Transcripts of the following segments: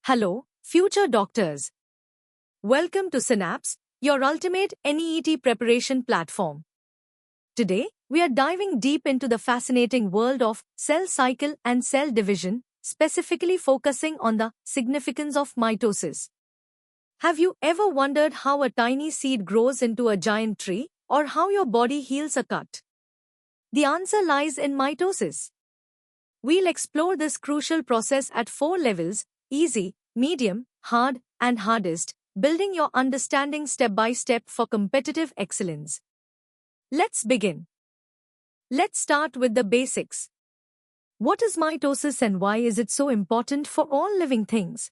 Hello, future doctors. Welcome to Synapse, your ultimate NEET preparation platform. Today, we are diving deep into the fascinating world of cell cycle and cell division, specifically focusing on the significance of mitosis. Have you ever wondered how a tiny seed grows into a giant tree, or how your body heals a cut? The answer lies in mitosis. We'll explore this crucial process at 4 levels: easy, medium, hard, and hardest, building your understanding step by step for competitive excellence. Let's begin. Let's start with the basics. What is mitosis and why is it so important for all living things?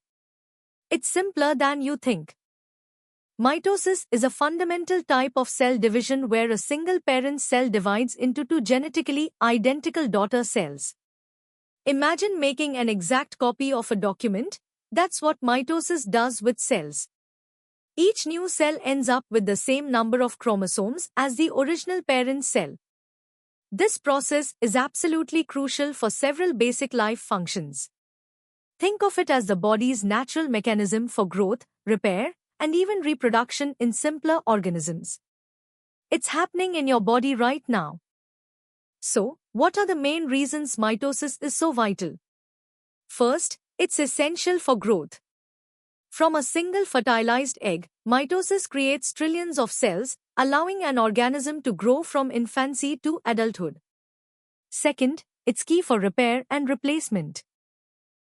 It's simpler than you think. Mitosis is a fundamental type of cell division where a single parent cell divides into two genetically identical daughter cells. Imagine making an exact copy of a document. That's what mitosis does with cells. Each new cell ends up with the same number of chromosomes as the original parent cell. This process is absolutely crucial for several basic life functions. Think of it as the body's natural mechanism for growth, repair, and even reproduction in simpler organisms. It's happening in your body right now. So, what are the main reasons mitosis is so vital? First, it's essential for growth. From a single fertilized egg, mitosis creates trillions of cells, allowing an organism to grow from infancy to adulthood. Second, it's key for repair and replacement.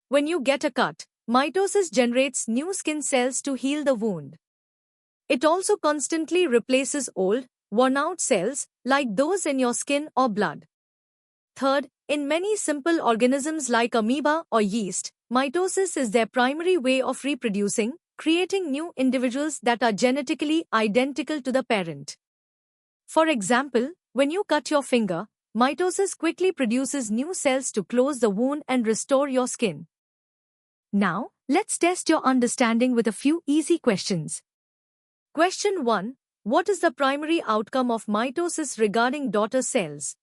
When you get a cut, mitosis generates new skin cells to heal the wound. It also constantly replaces old, worn-out cells, like those in your skin or blood. Third, in many simple organisms like amoeba or yeast, mitosis is their primary way of reproducing, creating new individuals that are genetically identical to the parent. For example, when you cut your finger, mitosis quickly produces new cells to close the wound and restore your skin. Now, let's test your understanding with a few easy questions. Question 1. What is the primary outcome of mitosis regarding daughter cells?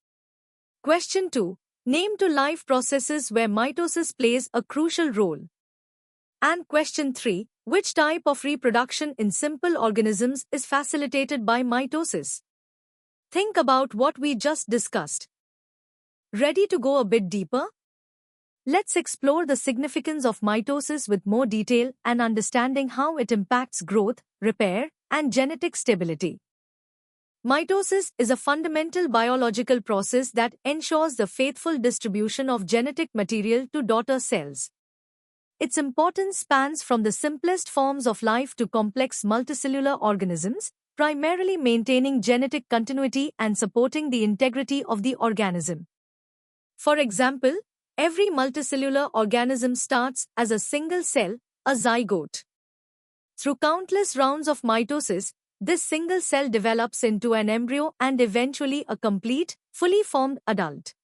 Question 2. Name 2 life processes where mitosis plays a crucial role. And question 3. Which type of reproduction in simple organisms is facilitated by mitosis? Think about what we just discussed. Ready to go a bit deeper? Let's explore the significance of mitosis with more detail and understanding how it impacts growth, repair, and genetic stability. Mitosis is a fundamental biological process that ensures the faithful distribution of genetic material to daughter cells. Its importance spans from the simplest forms of life to complex multicellular organisms, primarily maintaining genetic continuity and supporting the integrity of the organism. For example, every multicellular organism starts as a single cell, a zygote. Through countless rounds of mitosis, this single cell develops into an embryo and eventually a complete, fully formed adult.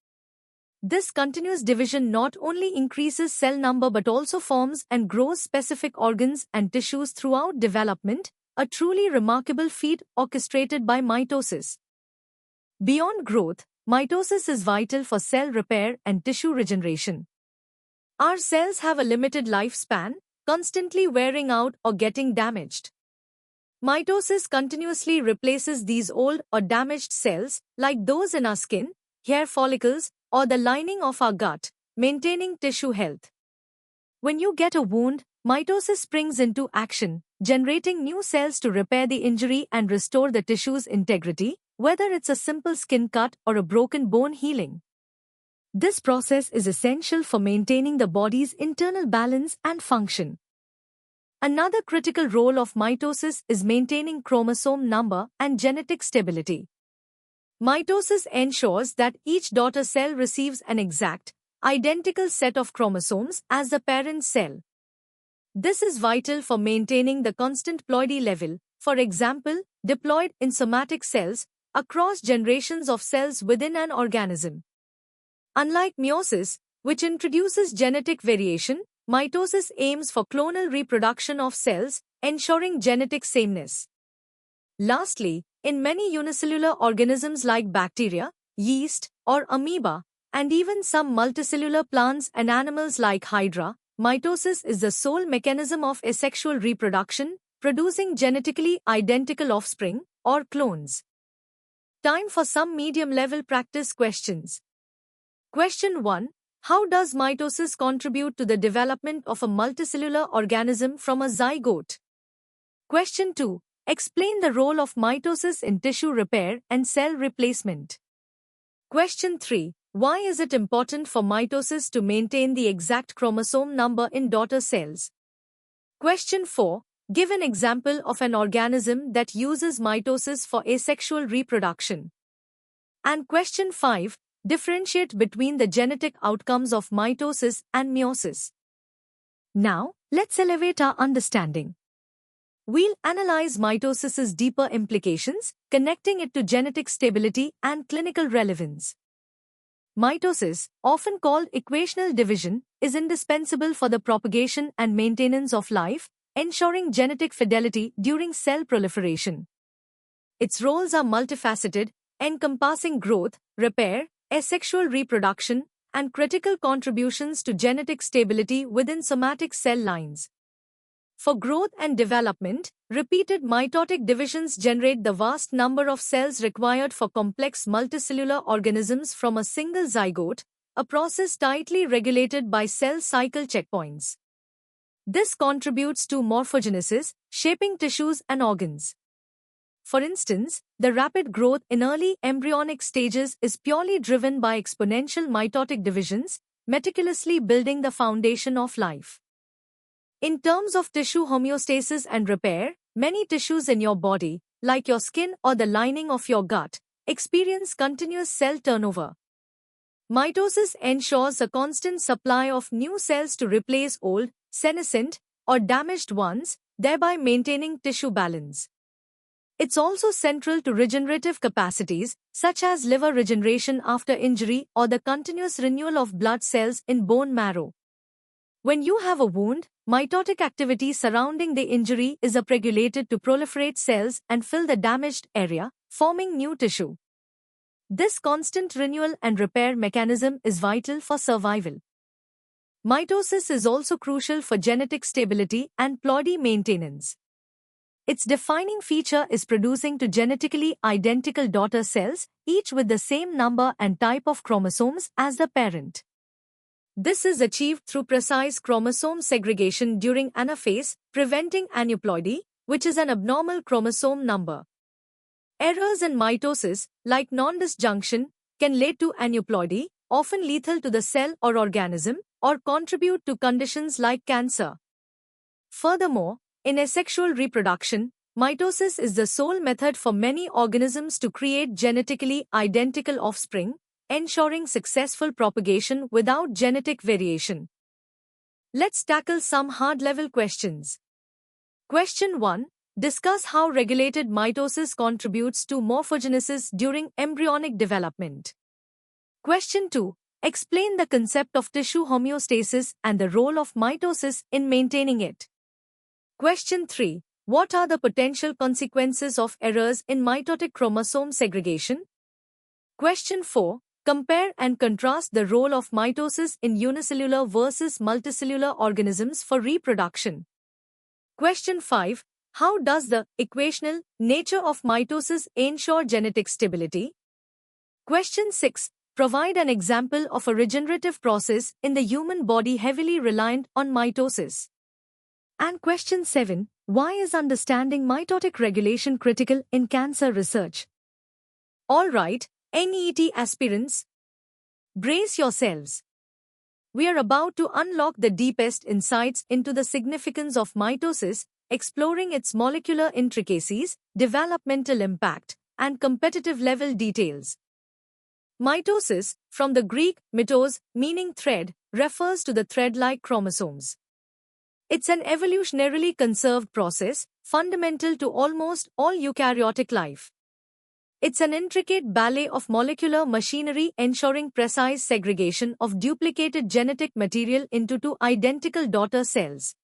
This continuous division not only increases cell number but also forms and grows specific organs and tissues throughout development, a truly remarkable feat orchestrated by mitosis. Beyond growth, mitosis is vital for cell repair and tissue regeneration. Our cells have a limited lifespan, constantly wearing out or getting damaged. Mitosis continuously replaces these old or damaged cells, like those in our skin, hair follicles, or the lining of our gut, maintaining tissue health. When you get a wound, mitosis springs into action, generating new cells to repair the injury and restore the tissue's integrity, whether it's a simple skin cut or a broken bone healing. This process is essential for maintaining the body's internal balance and function. Another critical role of mitosis is maintaining chromosome number and genetic stability. Mitosis ensures that each daughter cell receives an exact, identical set of chromosomes as the parent cell. This is vital for maintaining the constant ploidy level, for example, diploid in somatic cells, across generations of cells within an organism. Unlike meiosis, which introduces genetic variation, mitosis aims for clonal reproduction of cells, ensuring genetic sameness. Lastly, in many unicellular organisms like bacteria, yeast, or amoeba, and even some multicellular plants and animals like Hydra, mitosis is the sole mechanism of asexual reproduction, producing genetically identical offspring, or clones. Time for some medium-level practice questions. Question 1. How does mitosis contribute to the development of a multicellular organism from a zygote? Question 2. Explain the role of mitosis in tissue repair and cell replacement. Question 3. Why is it important for mitosis to maintain the exact chromosome number in daughter cells? Question 4. Give an example of an organism that uses mitosis for asexual reproduction. And question 5. Differentiate between the genetic outcomes of mitosis and meiosis. Now, let's elevate our understanding. We'll analyze mitosis's deeper implications, connecting it to genetic stability and clinical relevance. Mitosis, often called equational division, is indispensable for the propagation and maintenance of life, ensuring genetic fidelity during cell proliferation. Its roles are multifaceted, encompassing growth, repair, asexual reproduction, and critical contributions to genetic stability within somatic cell lines. For growth and development, repeated mitotic divisions generate the vast number of cells required for complex multicellular organisms from a single zygote, a process tightly regulated by cell cycle checkpoints. This contributes to morphogenesis, shaping tissues and organs. For instance, the rapid growth in early embryonic stages is purely driven by exponential mitotic divisions, meticulously building the foundation of life. In terms of tissue homeostasis and repair, many tissues in your body, like your skin or the lining of your gut, experience continuous cell turnover. Mitosis ensures a constant supply of new cells to replace old, senescent, or damaged ones, thereby maintaining tissue balance. It's also central to regenerative capacities, such as liver regeneration after injury or the continuous renewal of blood cells in bone marrow. When you have a wound, mitotic activity surrounding the injury is upregulated to proliferate cells and fill the damaged area, forming new tissue. This constant renewal and repair mechanism is vital for survival. Mitosis is also crucial for genetic stability and ploidy maintenance. Its defining feature is producing two genetically identical daughter cells, each with the same number and type of chromosomes as the parent. This is achieved through precise chromosome segregation during anaphase, preventing aneuploidy, which is an abnormal chromosome number. Errors in mitosis, like non-disjunction, can lead to aneuploidy, often lethal to the cell or organism, or contribute to conditions like cancer. Furthermore, in asexual reproduction, mitosis is the sole method for many organisms to create genetically identical offspring, ensuring successful propagation without genetic variation. Let's tackle some hard-level questions. Question 1. Discuss how regulated mitosis contributes to morphogenesis during embryonic development. Question 2. Explain the concept of tissue homeostasis and the role of mitosis in maintaining it. Question 3. What are the potential consequences of errors in mitotic chromosome segregation? Question 4. Compare and contrast the role of mitosis in unicellular versus multicellular organisms for reproduction. Question 5. How does the equational nature of mitosis ensure genetic stability? Question 6. Provide an example of a regenerative process in the human body heavily reliant on mitosis. And question 7. Why is understanding mitotic regulation critical in cancer research? Alright, NEET aspirants, brace yourselves. We are about to unlock the deepest insights into the significance of mitosis, exploring its molecular intricacies, developmental impact, and competitive level details. Mitosis, from the Greek mitos, meaning thread, refers to the thread-like chromosomes. It's an evolutionarily conserved process, fundamental to almost all eukaryotic life. It's an intricate ballet of molecular machinery ensuring precise segregation of duplicated genetic material into two identical daughter cells.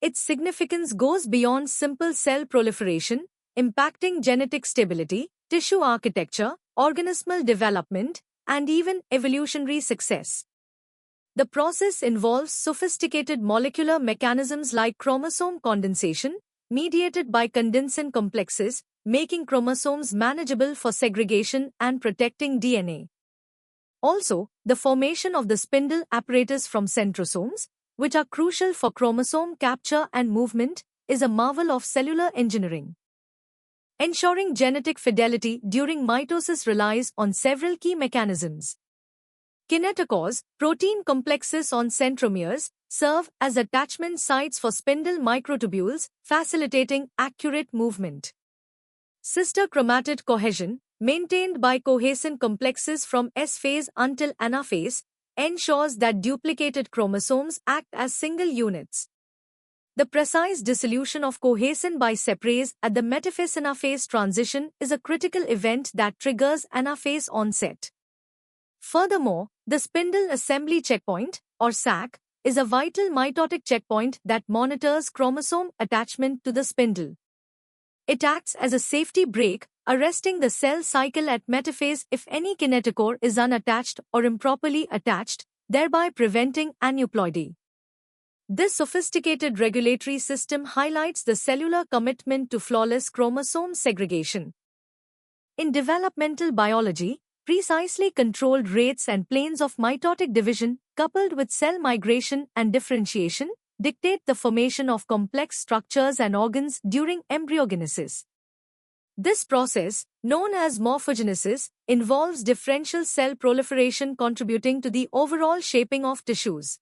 Its significance goes beyond simple cell proliferation, impacting genetic stability, tissue architecture, organismal development, and even evolutionary success. The process involves sophisticated molecular mechanisms like chromosome condensation, mediated by condensin complexes, making chromosomes manageable for segregation and protecting DNA. Also, the formation of the spindle apparatus from centrosomes, which are crucial for chromosome capture and movement, is a marvel of cellular engineering. Ensuring genetic fidelity during mitosis relies on several key mechanisms. Kinetochores, protein complexes on centromeres, serve as attachment sites for spindle microtubules, facilitating accurate movement. Sister chromatid cohesion, maintained by cohesin complexes from S phase until anaphase, ensures that duplicated chromosomes act as single units. The precise dissolution of cohesin by separase at the metaphase-anaphase transition is a critical event that triggers anaphase onset. Furthermore, the spindle assembly checkpoint, or SAC, is a vital mitotic checkpoint that monitors chromosome attachment to the spindle. It acts as a safety brake, arresting the cell cycle at metaphase if any kinetochore is unattached or improperly attached, thereby preventing aneuploidy. This sophisticated regulatory system highlights the cellular commitment to flawless chromosome segregation. In developmental biology, precisely controlled rates and planes of mitotic division, coupled with cell migration and differentiation, dictate the formation of complex structures and organs during embryogenesis. This process, known as morphogenesis, involves differential cell proliferation contributing to the overall shaping of tissues.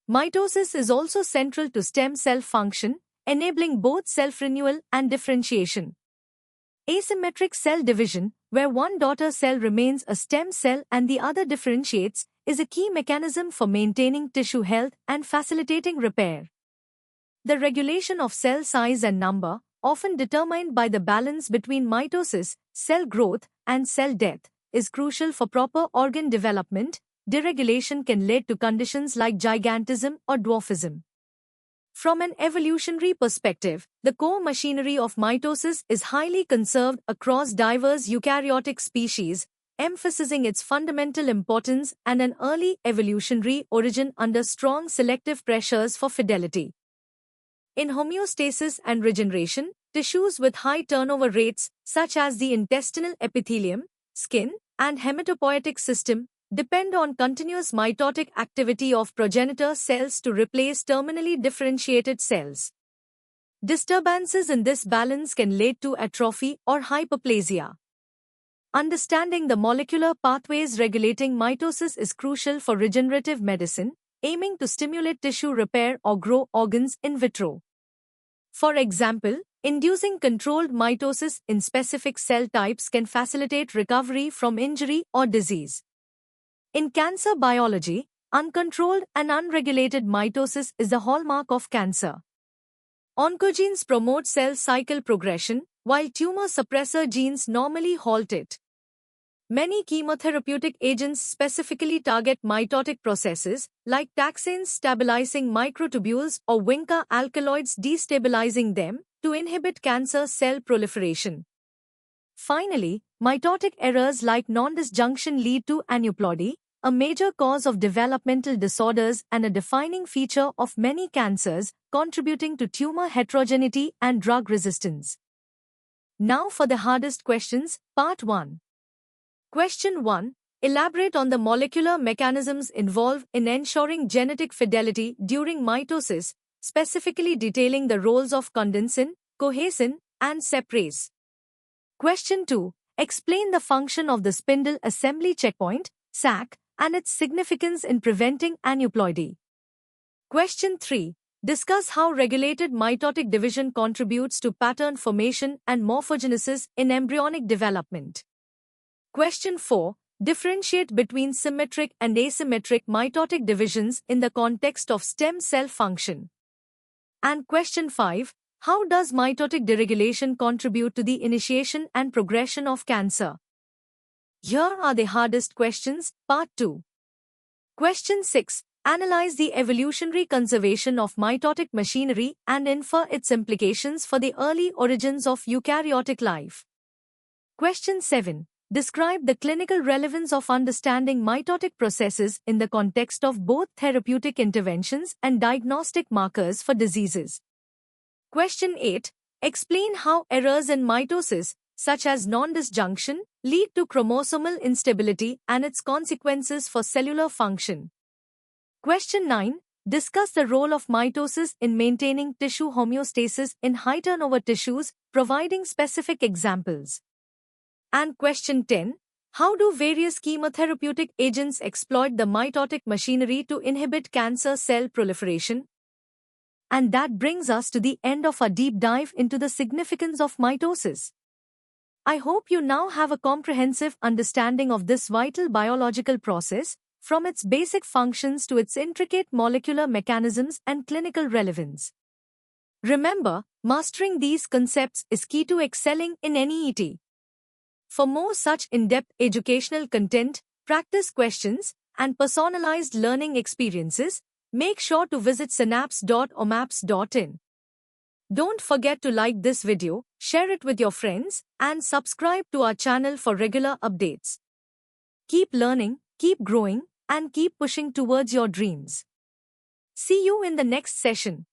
Mitosis is also central to stem cell function, enabling both self-renewal and differentiation. Asymmetric cell division, where one daughter cell remains a stem cell and the other differentiates, is a key mechanism for maintaining tissue health and facilitating repair. The regulation of cell size and number, often determined by the balance between mitosis, cell growth, and cell death, is crucial for proper organ development. Deregulation can lead to conditions like gigantism or dwarfism. From an evolutionary perspective, the core machinery of mitosis is highly conserved across diverse eukaryotic species, emphasizing its fundamental importance and an early evolutionary origin under strong selective pressures for fidelity. In homeostasis and regeneration, tissues with high turnover rates, such as the intestinal epithelium, skin, and hematopoietic system, depend on continuous mitotic activity of progenitor cells to replace terminally differentiated cells. Disturbances in this balance can lead to atrophy or hyperplasia. Understanding the molecular pathways regulating mitosis is crucial for regenerative medicine, aiming to stimulate tissue repair or grow organs in vitro. For example, inducing controlled mitosis in specific cell types can facilitate recovery from injury or disease. In cancer biology, uncontrolled and unregulated mitosis is the hallmark of cancer. Oncogenes promote cell cycle progression, while tumor suppressor genes normally halt it. Many chemotherapeutic agents specifically target mitotic processes, like taxanes stabilizing microtubules or Winca alkaloids destabilizing them, to inhibit cancer cell proliferation. Finally, mitotic errors like non-disjunction lead to aneuploidy, a major cause of developmental disorders and a defining feature of many cancers, contributing to tumor heterogeneity and drug resistance. Now for the hardest questions, Part 1. Question 1. Elaborate on the molecular mechanisms involved in ensuring genetic fidelity during mitosis, specifically detailing the roles of condensin, cohesin, and separase. Question 2. Explain the function of the spindle assembly checkpoint, SAC, and its significance in preventing aneuploidy. Question 3. Discuss how regulated mitotic division contributes to pattern formation and morphogenesis in embryonic development. Question 4. Differentiate between symmetric and asymmetric mitotic divisions in the context of stem cell function. And question 5. How does mitotic deregulation contribute to the initiation and progression of cancer? Here are the hardest questions, Part 2. Question 6. Analyze the evolutionary conservation of mitotic machinery and infer its implications for the early origins of eukaryotic life. Question 7. Describe the clinical relevance of understanding mitotic processes in the context of both therapeutic interventions and diagnostic markers for diseases. Question 8. Explain how errors in mitosis, such as non-disjunction, lead to chromosomal instability and its consequences for cellular function. Question 9. Discuss the role of mitosis in maintaining tissue homeostasis in high-turnover tissues, providing specific examples. And question 10. How do various chemotherapeutic agents exploit the mitotic machinery to inhibit cancer cell proliferation? And that brings us to the end of our deep dive into the significance of mitosis. I hope you now have a comprehensive understanding of this vital biological process, from its basic functions to its intricate molecular mechanisms and clinical relevance. Remember, mastering these concepts is key to excelling in NEET. For more such in-depth educational content, practice questions, and personalized learning experiences, make sure to visit synapse.omaps.in. Don't forget to like this video, share it with your friends, and subscribe to our channel for regular updates. Keep learning, keep growing, and keep pushing towards your dreams. See you in the next session.